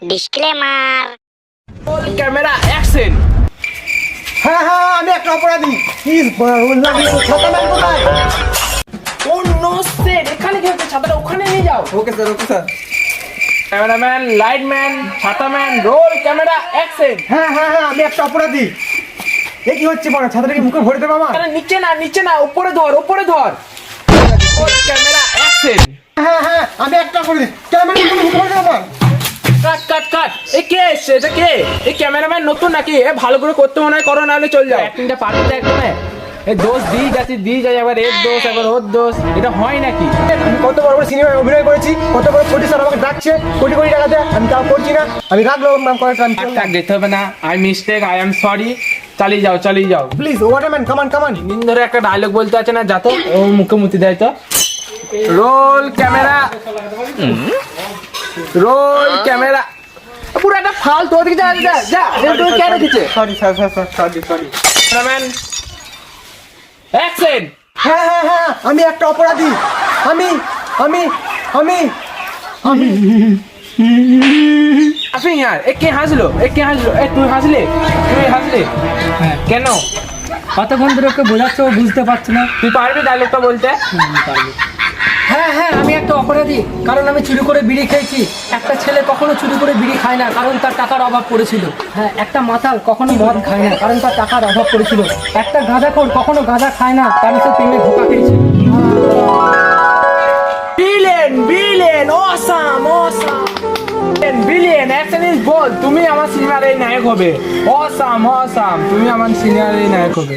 Disclaimer. Camera action. হ্যাঁ হ্যাঁ আমি একটা অপরাধী। প্লিজ ছাতাম্যান কোথায়? ও নো স্যার, এখানে কি হচ্ছে? ছাতাটা ওখানে নিয়ে যাও। Okay sir okay sir. Cameraman, lightman, ছাতাম্যান, রোল ক্যামেরা অ্যাকশন। হ্যাঁ হ্যাঁ হ্যাঁ আমি একটা অপরাধী। এ কি হচ্ছে বড়? ছাতাটা কি মুখে ভরে দেবো আমার? আরে নিচে না, উপরে ধর, উপরে ধর। Role camera action. হ্যাঁ হ্যাঁ আমি একটা অপরাধী। ক্যামেরা মুখে ভরে দেবো আমার? কাট। এ কে এসছে? এটা কে? এই ক্যামেরাম্যান নতুন নাকি? এ ভালো করে করতে মনে হয় করো, নাহলে চল যাও। অ্যাক্টিংটা পারবে তো একদম। এই দোষ দিয়ে যাচ্ছি, একবার এর দোষ, একবার ওর দোষ। এটা হয় নাকি? আমি কত বড় বড় সিনেমায় অভিনয় করেছি, কত বড় প্রডিউসার আমাকে ডাকছে কোটি কোটি টাকা দেয়, আমি তাও করছি না। আমি রাখলো নাম করাটা আমি টাক দিতে হবে না। I mistake, I am sorry. চালিয়ে যাও। প্লিজ ওয়াটারম্যান কামান। দিন ধরে একটা ডায়লগ বলতে আছে না, যাতো ও মুখে মুতি দেয় তো। Roll camera, roll camera. পুরো একটা ফালতু। ওদিকে যা তুই কেন রেখেছে? Sorry sorry. Cameraman action. হ্যাঁ হ্যাঁ হ্যাঁ আমি একটা অপরাধী। আমি আসুন ইয়ার। এ কে হাসলো? এ তুই হাসলে? হ্যাঁ কেন? কতক্ষণ ধরে ওকে বোঝাচ্ছ, ও বুঝতে পারছে না। তুই পারবি ডায়লগটা বলতে? হ্যাঁ হ্যাঁ আমি একটা অপরাধী, কারণ আমি চুরি করে বিড়ি খেয়েছি। একটা ছেলে কখনো চুরি করে বিড়ি খায় না, কারণ তার টাকার অভাব পড়েছিল। হ্যাঁ, একটা মাতাল কখনো মদ খায় না, কারণ তার টাকার অভাব পড়েছিল। একটা গাঁজাখোর কখনো গাঁজা খায় না, কারণ সে প্রেমে ধোঁকা খেয়েছে। Villain awesome. Villain action is bold. তুমি আমার সিনেমার এই নায়ক হবে। অসাম। তুমি আমার সিনেমার এই নায়ক হবে।